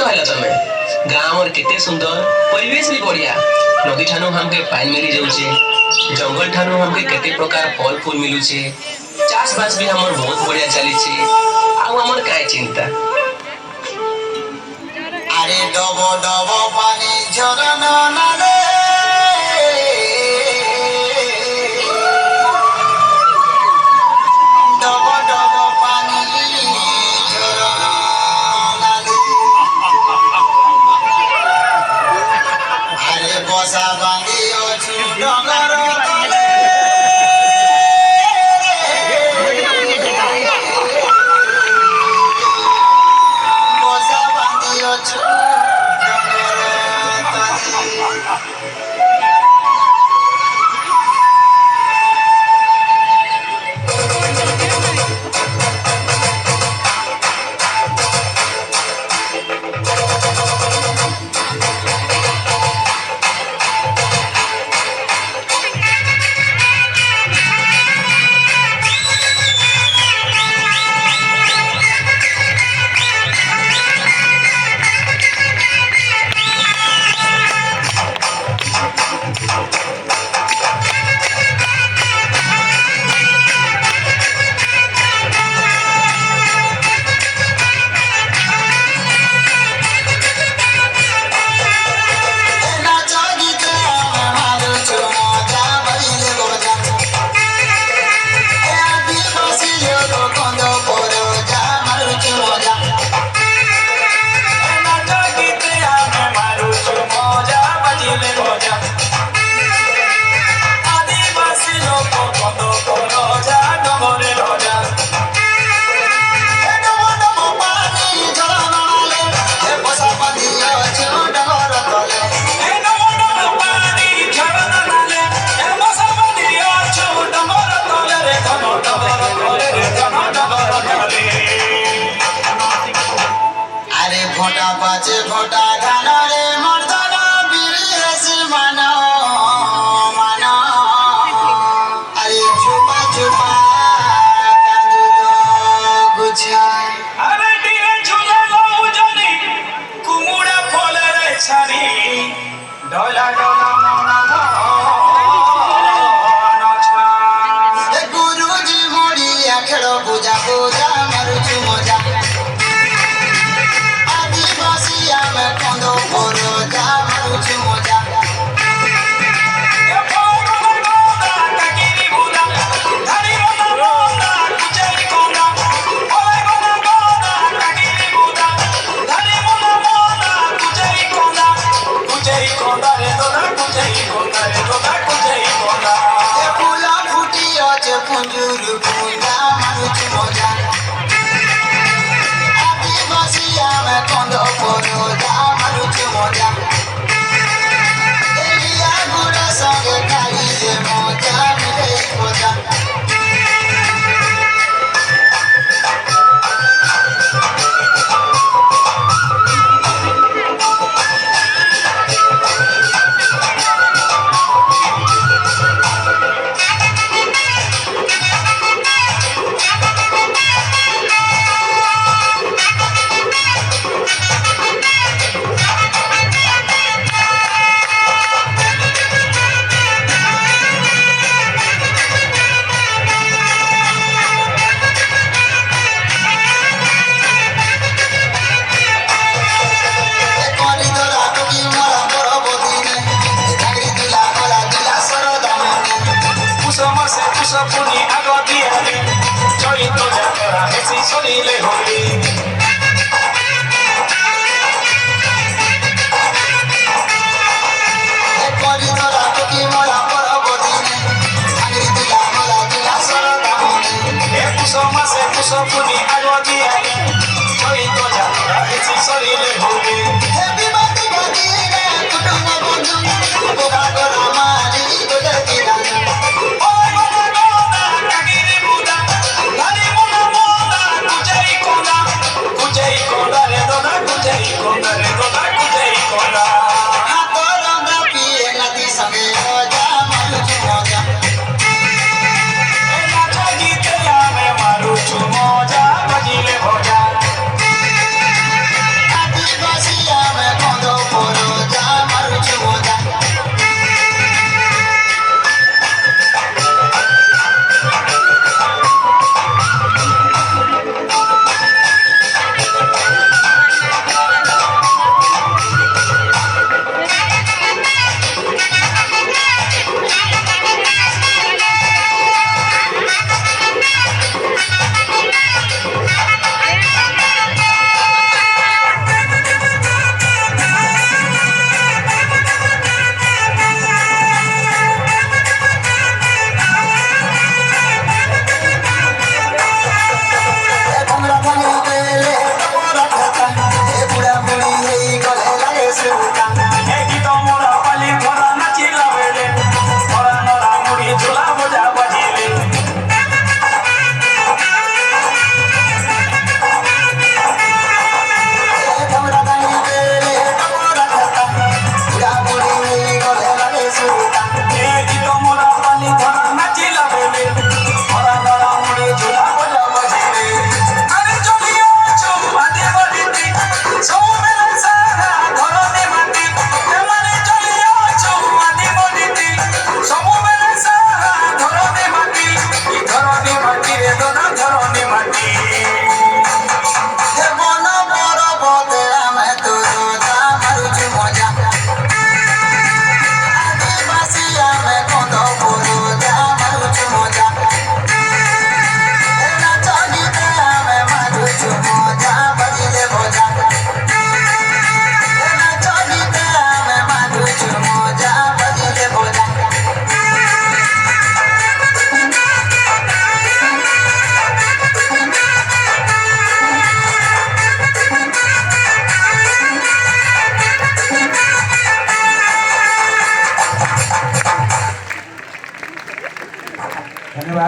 कहला तमे गांव और केते सुंदर परिवेश भी बढ़िया नदी ठानु हमके पानी मिली जाउछे जंगल ठानु हमके केते प्रकार फल फूल मिलुछे चाष बास भी हमर बहुत बढ़िया चली छे आ हमर काय चिंता अरे डबो डबो पानी झरना नाले डबो डबो पानी झरना नाले अरे बसा बांधी अछु डगर तले बसा बांधी अछु भोटा बाजे भोटा गाना रे मर्दाना बिरस माना माना अरे छुपा छुपा कांदुलो गुछा अरे दिने झुला लो उजनी कुमुड़ा फले रे छानी डोला डोला मोना नछा ए गुरुजी मोरी आखेड़ो बुझा बुझा मारुछु मजा मैं कोंदो पोरो जा मारुछु मजा ए पोरो मोना कागिरी बुला धरी मोना कुचरी कोंदा ओए मोना कागिरी बुला धरी मोना कुचरी कोंदा रे दोदा कुचरी कोंदा रे दोदा कुचरी कोंदा ए फूला फुटी अचे पुंजुरु पुंजा मारुछु मजा आदिवासिया मैं कोंदो पोरो जा मारुछु मजा एलिया गुड़ा संगे खाई जे मजा मिले मजा पुनी आगो दियाले चोरी तो जातरा हेसी सोनीले होली कोरी तोरा टुकी मोरा परबोदिने आगरी दिला मोला दिला सरदामुने ए कुसो पुनी आगो दियाले चोरी तो जातरा हेसी सोनीले होली हैप्पी बर्थडे बदिने कुटुंब बंधु बोगा गोरा मारी गोदर दिलाना ओए मोना कागिरी बुदा धरी मोना कुचरी कोंदा धन्यवाद।